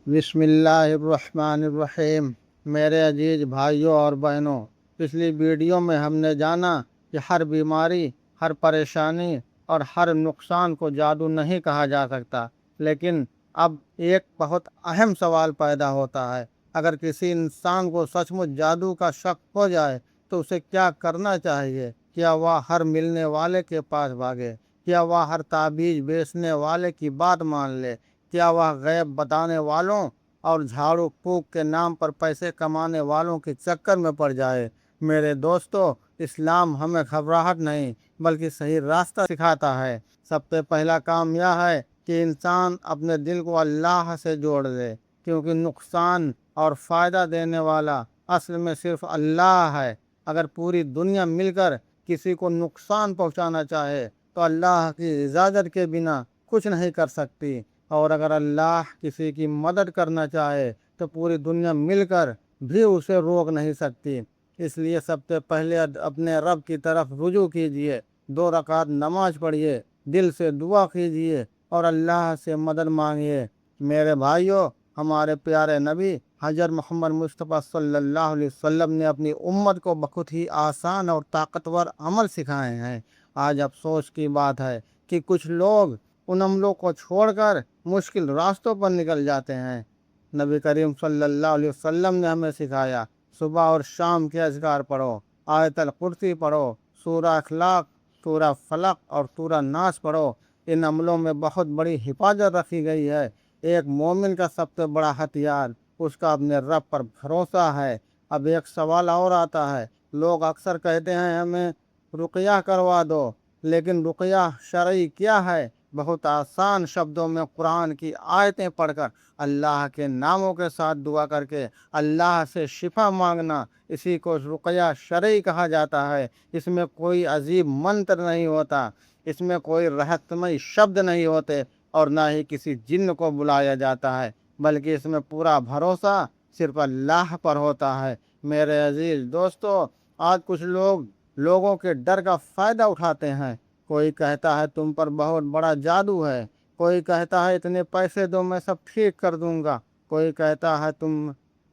بسم اللہ الرحمن الرحیم۔ میرے عزیز بھائیوں اور بہنوں، پچھلی ویڈیو میں ہم نے جانا کہ ہر بیماری، ہر پریشانی اور ہر نقصان کو جادو نہیں کہا جا سکتا، لیکن اب ایک بہت اہم سوال پیدا ہوتا ہے۔ اگر کسی انسان کو سچ مچ جادو کا شک ہو جائے تو اسے کیا کرنا چاہیے؟ کیا وہ ہر ملنے والے کے پاس بھاگے؟ کیا وہ ہر تعبیذ بیچنے والے کی بات مان لے؟ کیا وہ غیب بتانے والوں اور جھاڑو پھونک کے نام پر پیسے کمانے والوں کے چکر میں پڑ جائے؟ میرے دوستو، اسلام ہمیں گھبراہٹ نہیں بلکہ صحیح راستہ سکھاتا ہے۔ سب سے پہلا کام یہ ہے کہ انسان اپنے دل کو اللہ سے جوڑ دے، کیونکہ نقصان اور فائدہ دینے والا اصل میں صرف اللہ ہے۔ اگر پوری دنیا مل کر کسی کو نقصان پہنچانا چاہے تو اللہ کی اجازت کے بنا کچھ نہیں کر سکتی، اور اگر اللہ کسی کی مدد کرنا چاہے تو پوری دنیا مل کر بھی اسے روک نہیں سکتی۔ اس لیے سب سے پہلے اپنے رب کی طرف رجوع کیجیے، 2 رکعت نماز پڑھیے، دل سے دعا کیجیے اور اللہ سے مدد مانگیے۔ میرے بھائیوں، ہمارے پیارے نبی حضرت محمد مصطفیٰ صلی اللہ علیہ وسلم نے اپنی امت کو بہت ہی آسان اور طاقتور عمل سکھائے ہیں۔ آج افسوس کی بات ہے کہ کچھ لوگ ان عملوں کو چھوڑ کر مشکل راستوں پر نکل جاتے ہیں۔ نبی کریم صلی اللہ علیہ وسلم نے ہمیں سکھایا، صبح اور شام کے اذکار پڑھو، آیت الکرسی پڑھو، سورہ اخلاق، سورہ فلق اور سورہ ناس پڑھو۔ ان عملوں میں بہت بڑی حفاظت رکھی گئی ہے۔ ایک مومن کا سب سے بڑا ہتھیار اس کا اپنے رب پر بھروسہ ہے۔ اب ایک سوال اور آتا ہے، لوگ اکثر کہتے ہیں ہمیں رقیہ کروا دو، لیکن رقیہ شرعی کیا ہے؟ بہت آسان شبدوں میں قرآن کی آیتیں پڑھ کر اللہ کے ناموں کے ساتھ دعا کر کے اللہ سے شفا مانگنا، اسی کو رقیہ شرعی کہا جاتا ہے۔ اس میں کوئی عجیب منتر نہیں ہوتا، اس میں کوئی رہسیائی شبد نہیں ہوتے اور نہ ہی کسی جن کو بلایا جاتا ہے، بلکہ اس میں پورا بھروسہ صرف اللہ پر ہوتا ہے۔ میرے عزیز دوستو، آج کچھ لوگوں کے ڈر کا فائدہ اٹھاتے ہیں۔ کوئی کہتا ہے تم پر بہت بڑا جادو ہے، کوئی کہتا ہے اتنے پیسے دو میں سب ٹھیک کر دوں گا، کوئی کہتا ہے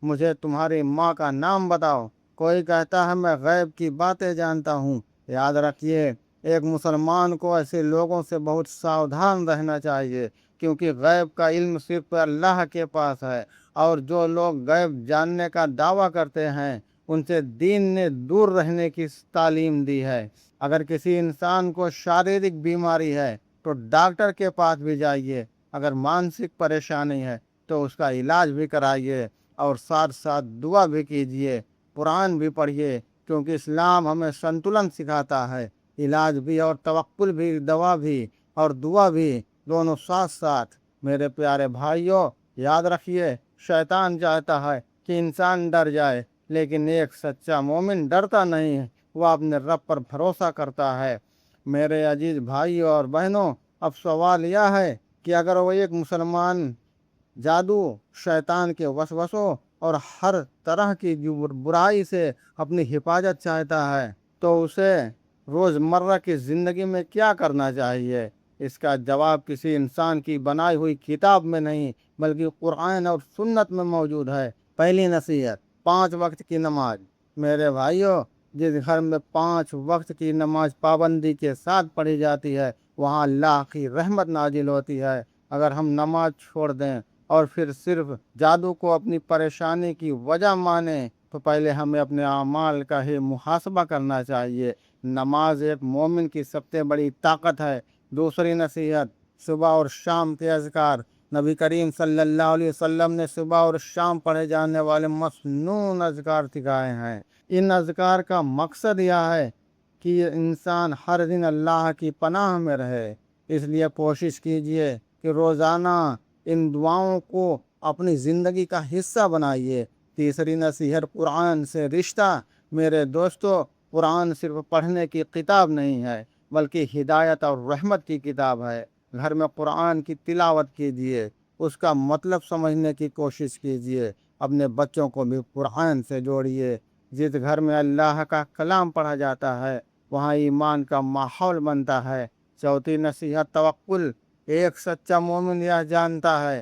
مجھے تمہاری ماں کا نام بتاؤ، کوئی کہتا ہے میں غیب کی باتیں جانتا ہوں۔ یاد رکھیے، ایک مسلمان کو ایسے لوگوں سے بہت ساودھان رہنا چاہیے، کیونکہ غیب کا علم صرف اللہ کے پاس ہے، اور جو لوگ غیب جاننے کا دعویٰ کرتے ہیں ان سے دین نے دور رہنے کی تعلیم دی ہے۔ اگر کسی انسان کو شاریرک بیماری ہے تو ڈاکٹر کے پاس بھی جائیے، اگر مانسک پریشانی ہے تو اس کا علاج بھی کرائیے، اور ساتھ ساتھ دعا بھی کیجیے، قرآن بھی پڑھیے، کیونکہ اسلام ہمیں سنتلن سکھاتا ہے۔ علاج بھی اور توکل بھی، دوا بھی اور دعا بھی، دونوں ساتھ ساتھ۔ میرے پیارے بھائیوں، یاد رکھیے، شیطان چاہتا ہے کہ انسان ڈر جائے، لیکن ایک سچا مومن ڈرتا نہیں ہے، وہ اپنے رب پر بھروسہ کرتا ہے۔ میرے عزیز بھائیوں اور بہنوں، اب سوال یہ ہے کہ اگر وہ ایک مسلمان جادو، شیطان کے وسوسوں اور ہر طرح کی برائی سے اپنی حفاظت چاہتا ہے تو اسے روزمرہ کی زندگی میں کیا کرنا چاہیے؟ اس کا جواب کسی انسان کی بنائی ہوئی کتاب میں نہیں بلکہ قرآن اور سنت میں موجود ہے۔ پہلی نصیحت، 5 وقت کی نماز۔ میرے بھائیوں، جس گھر میں 5 وقت کی نماز پابندی کے ساتھ پڑھی جاتی ہے وہاں اللہ کی رحمت نازل ہوتی ہے۔ اگر ہم نماز چھوڑ دیں اور پھر صرف جادو کو اپنی پریشانی کی وجہ مانیں تو پہلے ہمیں اپنے اعمال کا ہی محاسبہ کرنا چاہیے۔ نماز ایک مومن کی سب سے بڑی طاقت ہے۔ دوسری نصیحت، صبح اور شام کے اذکار۔ نبی کریم صلی اللہ علیہ وسلم نے صبح اور شام پڑھے جانے والے مسنون اذکار سکھائے ہیں۔ ان اذکار کا مقصد یہ ہے کہ انسان ہر دن اللہ کی پناہ میں رہے، اس لیے کوشش کیجیے کہ روزانہ ان دعاؤں کو اپنی زندگی کا حصہ بنائیے۔ تیسری نصیحت، قرآن سے رشتہ۔ میرے دوستو، قرآن صرف پڑھنے کی کتاب نہیں ہے بلکہ ہدایت اور رحمت کی کتاب ہے۔ گھر میں قرآن کی تلاوت کیجیے، اس کا مطلب سمجھنے کی کوشش کیجیے، اپنے بچوں کو بھی قرآن سے جوڑیے۔ جس گھر میں اللہ کا کلام پڑھا جاتا ہے وہاں ایمان کا ماحول بنتا ہے۔ چوتھی نصیحت، توکل۔ ایک سچا مومن یہ جانتا ہے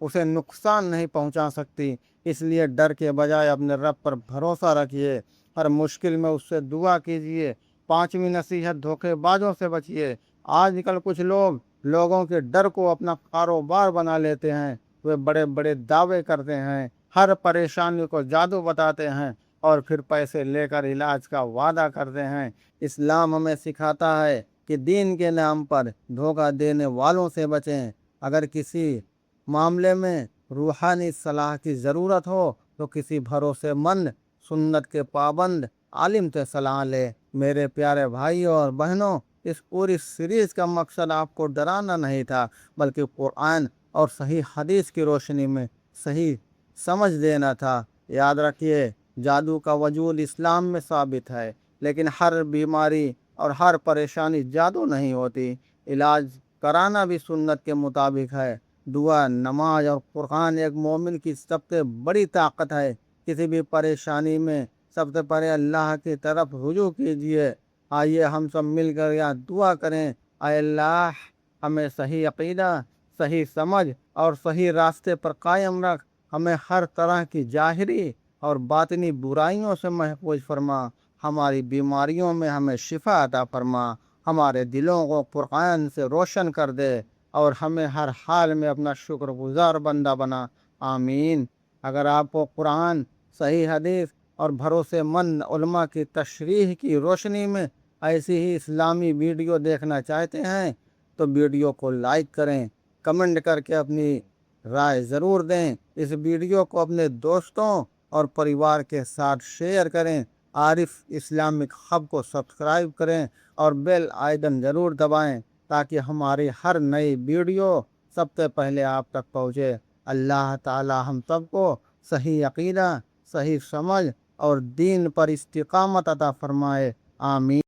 اسے نقصان نہیں پہنچا سکتی۔ اس لیے ڈر کے بجائے اپنے رب پر بھروسہ رکھیے، ہر مشکل میں اس سے دعا کیجیے۔ پانچویں نصیحت، دھوکے بازوں سے بچیے۔ آج کل کچھ لوگ لوگوں کے ڈر کو اپنا کاروبار بنا لیتے ہیں۔ وہ بڑے بڑے دعوے کرتے ہیں، ہر پریشانی کو جادو بتاتے ہیں اور پھر پیسے لے کر علاج کا وعدہ کرتے ہیں۔ اسلام ہمیں سکھاتا ہے کہ دین کے نام پر دھوکہ دینے والوں سے بچیں۔ اگر کسی معاملے میں روحانی صلاح کی ضرورت ہو تو کسی بھروسے مند، سنت کے پابند عالم سے صلاح لے۔ میرے پیارے بھائیوں اور بہنوں، اس پوری سیریز کا مقصد آپ کو ڈرانا نہیں تھا، بلکہ قرآن اور صحیح حدیث کی روشنی میں صحیح سمجھ دینا تھا۔ یاد رکھیے، جادو کا وجود اسلام میں ثابت ہے، لیکن ہر بیماری اور ہر پریشانی جادو نہیں ہوتی۔ علاج کرانا بھی سنت کے مطابق ہے۔ دعا، نماز اور قرآن ایک مومن کی سب سے بڑی طاقت ہے۔ کسی بھی پریشانی میں سب سے پہلے اللہ کی طرف رجوع کیجیے۔ آئیے ہم سب مل کر یا دعا کریں، اے اللہ ہمیں صحیح عقیدہ، صحیح سمجھ اور صحیح راستے پر قائم رکھ۔ ہمیں ہر طرح کی ظاہری اور باطنی برائیوں سے محفوظ فرما۔ ہماری بیماریوں میں ہمیں شفا عطا فرما۔ ہمارے دلوں کو قرآن سے روشن کر دے اور ہمیں ہر حال میں اپنا شکر گزار بندہ بنا۔ آمین۔ اگر آپ کو قرآن، صحیح حدیث اور بھروسے مند علماء کی تشریح کی روشنی میں ایسی ہی اسلامی ویڈیو دیکھنا چاہتے ہیں تو ویڈیو کو لائک کریں، کمنٹ کر کے اپنی رائے ضرور دیں۔ اس ویڈیو کو اپنے دوستوں اور پریوار کے ساتھ شیئر کریں۔ عارف اسلامک ہب کو سبسکرائب کریں اور بیل آئیکن ضرور دبائیں تاکہ ہماری ہر نئی ویڈیو سب سے پہلے آپ تک پہنچے۔ اللہ تعالی ہم سب کو صحیح عقیدہ، صحیح سمجھ اور دین پر استقامت عطا فرمائے۔ آمین۔